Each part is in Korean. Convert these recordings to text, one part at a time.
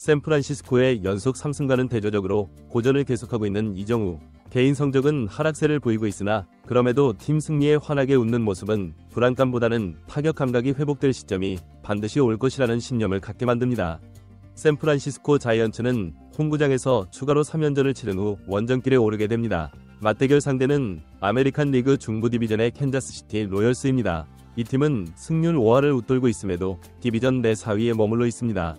샌프란시스코의 연속 3승과는 대조적으로 고전을 계속하고 있는 이정우. 개인 성적은 하락세를 보이고 있으나 그럼에도 팀 승리에 환하게 웃는 모습은 불안감보다는 타격 감각이 회복될 시점이 반드시 올 것이라는 신념을 갖게 만듭니다. 샌프란시스코 자이언츠는 홈구장에서 추가로 3연전을 치른 후 원정길에 오르게 됩니다. 맞대결 상대는 아메리칸 리그 중부 디비전의 캔자스시티 로열스입니다. 이 팀은 승률 5할을 웃돌고 있음에도 디비전 내 4위에 머물러 있습니다.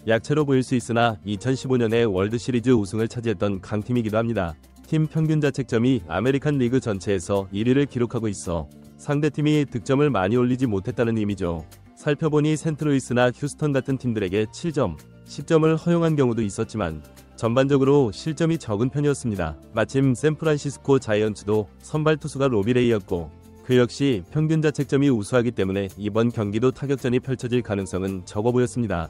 약체로 보일 수 있으나 2015년에 월드시리즈 우승을 차지했던 강팀이기도 합니다. 팀 평균 자책점이 아메리칸 리그 전체에서 1위를 기록하고 있어 상대팀이 득점을 많이 올리지 못했다는 의미죠. 살펴보니 센트루이스나 휴스턴 같은 팀들에게 7점, 10점을 허용한 경우도 있었지만 전반적으로 실점이 적은 편이었습니다. 마침 샌프란시스코 자이언츠도 선발 투수가 로비레이였고 그 역시 평균 자책점이 우수하기 때문에 이번 경기도 타격전이 펼쳐질 가능성은 적어 보였습니다.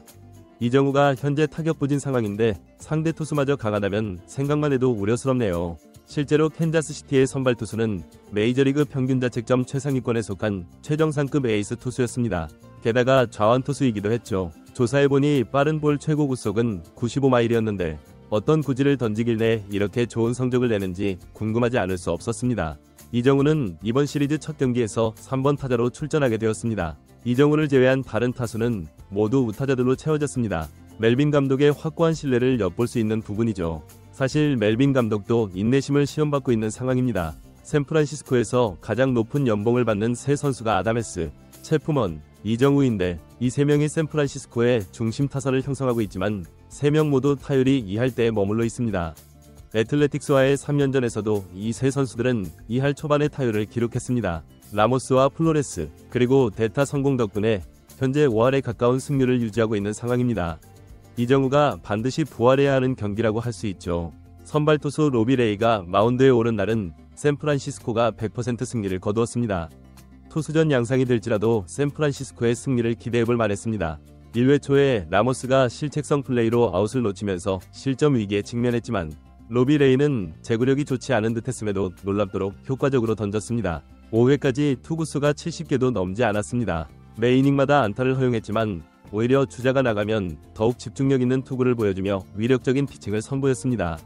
이정우가 현재 타격 부진 상황인데 상대 투수마저 강하다면 생각만 해도 우려스럽네요. 실제로 캔자스시티의 선발 투수는 메이저리그 평균 자책점 최상위권에 속한 최정상급 에이스 투수였습니다. 게다가 좌완 투수이기도 했죠. 조사해보니 빠른 볼 최고 구속은 95마일이었는데 어떤 구질을 던지길래 이렇게 좋은 성적을 내는지 궁금하지 않을 수 없었습니다. 이정우는 이번 시리즈 첫 경기에서 3번 타자로 출전하게 되었습니다. 이정우를 제외한 다른 타수는 모두 우타자들로 채워졌습니다. 멜빈 감독의 확고한 신뢰를 엿볼 수 있는 부분이죠. 사실 멜빈 감독도 인내심을 시험받고 있는 상황입니다. 샌프란시스코에서 가장 높은 연봉을 받는 세 선수가 아담에스, 채프먼, 이정우인데 이 세 명이 샌프란시스코의 중심 타선을 형성하고 있지만 3명 모두 타율이 2할대에 머물러 있습니다. 애틀레틱스와의 3연전에서도 이 세 선수들은 2할 초반의 타율을 기록했습니다. 라모스와 플로레스, 그리고 대타 성공 덕분에 현재 5할에 가까운 승률을 유지하고 있는 상황입니다. 이정우가 반드시 부활해야 하는 경기라고 할 수 있죠. 선발 투수 로비레이가 마운드에 오른 날은 샌프란시스코가 100% 승리를 거두었습니다. 투수전 양상이 될지라도 샌프란시스코의 승리를 기대해볼 만했습니다. 1회 초에 라모스가 실책성 플레이로 아웃을 놓치면서 실점 위기에 직면했지만 로비레이는 제구력이 좋지 않은 듯했음에도 놀랍도록 효과적으로 던졌습니다. 5회까지 투구수가 70개도 넘지 않았습니다. 매 이닝마다 안타를 허용했지만 오히려 주자가 나가면 더욱 집중력 있는 투구를 보여주며 위력적인 피칭을 선보였습니다.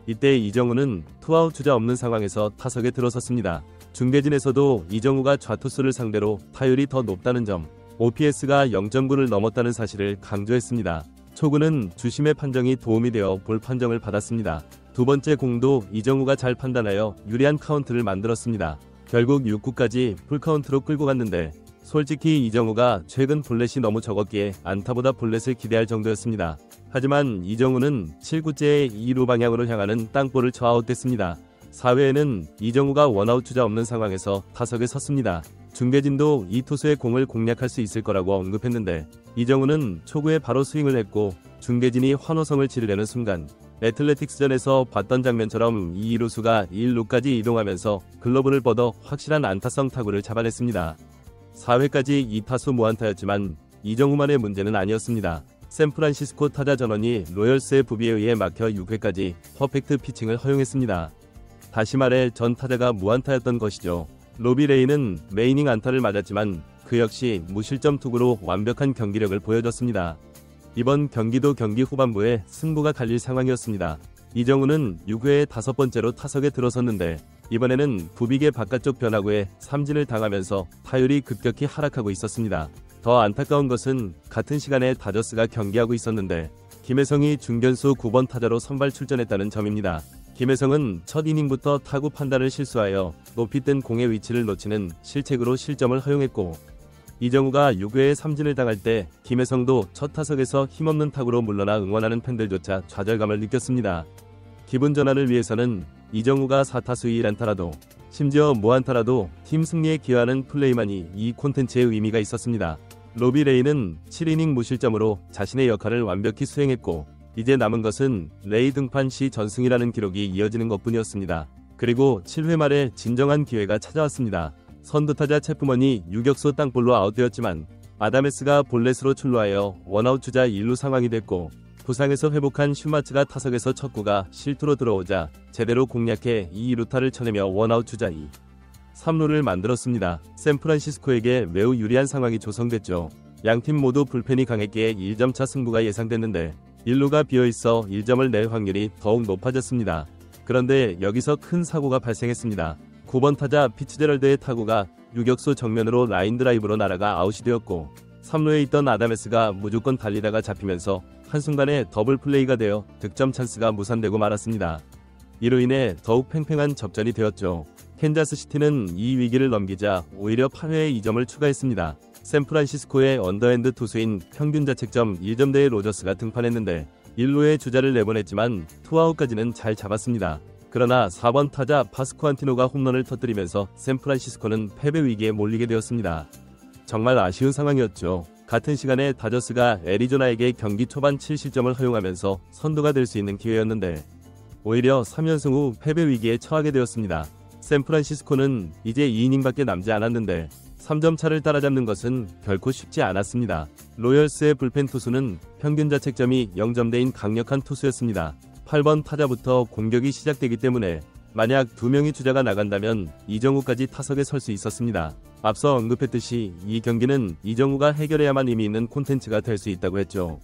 이때 이정우는 투아웃 주자 없는 상황에서 타석에 들어섰습니다. 중대진에서도 이정우가 좌투수를 상대로 타율이 더 높다는 점, OPS가 0.9를 넘었다는 사실을 강조했습니다. 초구는 주심의 판정이 도움이 되어 볼 판정을 받았습니다. 두 번째 공도 이정우가 잘 판단하여 유리한 카운트를 만들었습니다. 결국 6구까지 풀카운트로 끌고 갔는데 솔직히 이정우가 최근 볼넷이 너무 적었기에 안타보다 볼넷을 기대할 정도였습니다. 하지만 이정우는 7구째에 2루 방향으로 향하는 땅볼을 좌아웃됐습니다. 4회에는 이정우가 원아웃 주자 없는 상황에서 타석에 섰습니다. 중대진도 이 투수의 공을 공략할 수 있을 거라고 언급했는데 이정우는 초구에 바로 스윙을 했고 중대진이 환호성을 지르려는 순간 애틀레틱스전에서 봤던 장면처럼 이 2루수가 1루까지 이동하면서 글러브를 뻗어 확실한 안타성 타구를 잡아냈습니다. 4회까지 2타수 무안타였지만 이정우만의 문제는 아니었습니다. 샌프란시스코 타자 전원이 로열스의 부비에 의해 막혀 6회까지 퍼펙트 피칭을 허용했습니다. 다시 말해 전 타자가 무안타였던 것이죠. 로비레이는 메이닝 안타를 맞았지만 그 역시 무실점 투구로 완벽한 경기력을 보여줬습니다. 이번 경기도 경기 후반부에 승부가 갈릴 상황이었습니다. 이정우는 6회에 5번째로 타석에 들어섰는데 이번에는 부비계 바깥쪽 변화구에 삼진을 당하면서 타율이 급격히 하락하고 있었습니다. 더 안타까운 것은 같은 시간에 다저스가 경기하고 있었는데 김혜성이 중견수 9번 타자로 선발 출전했다는 점입니다. 김혜성은 첫 이닝부터 타구 판단을 실수하여 높이 뜬 공의 위치를 놓치는 실책으로 실점을 허용했고 이정우가 6회에 삼진을 당할 때 김혜성도 첫 타석에서 힘없는 타구로 물러나 응원하는 팬들조차 좌절감을 느꼈습니다. 기분 전환을 위해서는 이정우가 4타수 2안타라도 심지어 무안타라도 팀 승리에 기여하는 플레이만이 이 콘텐츠의 의미가 있었습니다. 로비레이는 7이닝 무실점으로 자신의 역할을 완벽히 수행했고 이제 남은 것은 레이 등판 시 전승이라는 기록이 이어지는 것뿐이었습니다. 그리고 7회 말에 진정한 기회가 찾아왔습니다. 선두타자 채프먼이 유격수 땅볼로 아웃되었지만 아담에스가 볼넷으로 출루하여 원아웃 주자 1루 상황이 됐고 부상에서 회복한 슈마츠가 타석에서 첫 구가 실투로 들어오자 제대로 공략해 2루타를 쳐내며 원아웃 주자 2, 3루를 만들었습니다. 샌프란시스코에게 매우 유리한 상황이 조성됐죠. 양팀 모두 불펜이 강했기에 1점차 승부가 예상됐는데 1루가 비어있어 1점을 낼 확률이 더욱 높아졌습니다. 그런데 여기서 큰 사고가 발생했습니다. 9번 타자 피츠제럴드의 타구가 유격수 정면으로 라인 드라이브로 날아가 아웃이 되었고 3루에 있던 아다메스가 무조건 달리다가 잡히면서 한순간에 더블 플레이가 되어 득점 찬스가 무산되고 말았습니다. 이로 인해 더욱 팽팽한 접전이 되었죠. 캔자스시티는 이 위기를 넘기자 오히려 8회에 2점을 추가했습니다. 샌프란시스코의 언더핸드 투수인 평균 자책점 1점대의 로저스가 등판했는데 1루에 주자를 내보냈지만 투아웃까지는 잘 잡았습니다. 그러나 4번 타자 파스쿠안티노가 홈런을 터뜨리면서 샌프란시스코는 패배 위기에 몰리게 되었습니다. 정말 아쉬운 상황이었죠. 같은 시간에 다저스가 애리조나에게 경기 초반 7실점을 허용하면서 선두가 될 수 있는 기회였는데 오히려 3연승 후 패배 위기에 처하게 되었습니다. 샌프란시스코는 이제 2이닝밖에 남지 않았는데 3점 차를 따라잡는 것은 결코 쉽지 않았습니다. 로열스의 불펜 투수는 평균 자책점이 0점대인 강력한 투수였습니다. 8번 타자부터 공격이 시작되기 때문에 만약 2명의 주자가 나간다면 이정우까지 타석에 설 수 있었습니다. 앞서 언급했듯이 이 경기는 이정우가 해결해야만 의미 있는 콘텐츠가 될 수 있다고 했죠.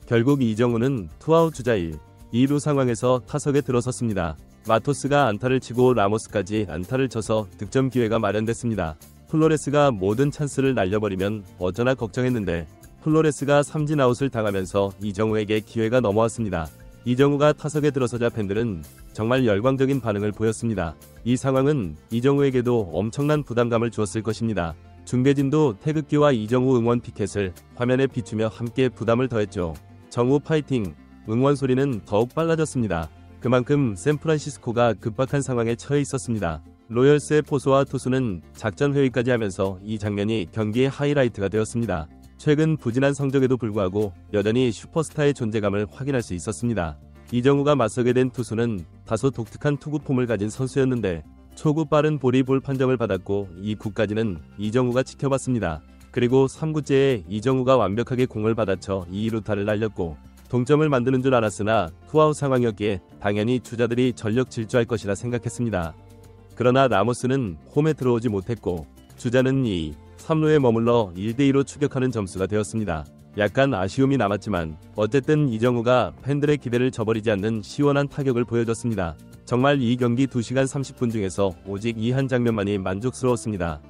결국 이정우는 투아웃 주자 1, 2루 상황에서 타석에 들어섰습니다. 마토스가 안타를 치고 라모스까지 안타를 쳐서 득점 기회가 마련됐습니다. 플로레스가 모든 찬스를 날려버리면 어쩌나 걱정했는데 플로레스가 삼진 아웃을 당하면서 이정우에게 기회가 넘어왔습니다. 이정우가 타석에 들어서자 팬들은 정말 열광적인 반응을 보였습니다. 이 상황은 이정우에게도 엄청난 부담감을 주었을 것입니다. 중계진도 태극기와 이정우 응원 피켓을 화면에 비추며 함께 부담을 더했죠. 정우 파이팅! 응원 소리는 더욱 빨라졌습니다. 그만큼 샌프란시스코가 급박한 상황에 처해 있었습니다. 로열스의 포수와 투수는 작전 회의까지 하면서 이 장면이 경기의 하이라이트가 되었습니다. 최근 부진한 성적에도 불구하고 여전히 슈퍼스타의 존재감을 확인할 수 있었습니다. 이정우가 맞서게 된 투수는 다소 독특한 투구폼을 가진 선수였는데 초구 빠른 볼이 볼 판정을 받았고 2구까지는 이정우가 지켜봤습니다. 그리고 3구째에 이정우가 완벽하게 공을 받아쳐 2루타를 날렸고 동점을 만드는 줄 알았으나 투아웃 상황이었기에 당연히 주자들이 전력 질주할 것이라 생각했습니다. 그러나 라모스는 홈에 들어오지 못했고 주자는 2, 3루에 머물러 1대2로 추격하는 점수가 되었습니다. 약간 아쉬움이 남았지만 어쨌든 이정우가 팬들의 기대를 저버리지 않는 시원한 타격을 보여줬습니다. 정말 이 경기 2시간 30분 중에서 오직 이 한 장면만이 만족스러웠습니다.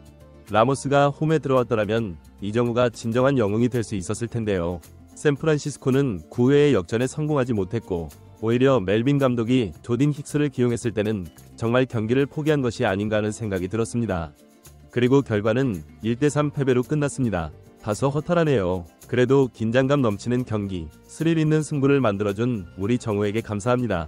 라모스가 홈에 들어왔더라면 이정우가 진정한 영웅이 될 수 있었을 텐데요. 샌프란시스코는 9회의 역전에 성공하지 못했고 오히려 멜빈 감독이 조딘 힉스를 기용했을 때는 정말 경기를 포기한 것이 아닌가 하는 생각이 들었습니다. 그리고 결과는 1대3 패배로 끝났습니다. 다소 허탈하네요. 그래도 긴장감 넘치는 경기, 스릴 있는 승부를 만들어준 우리 정우에게 감사합니다.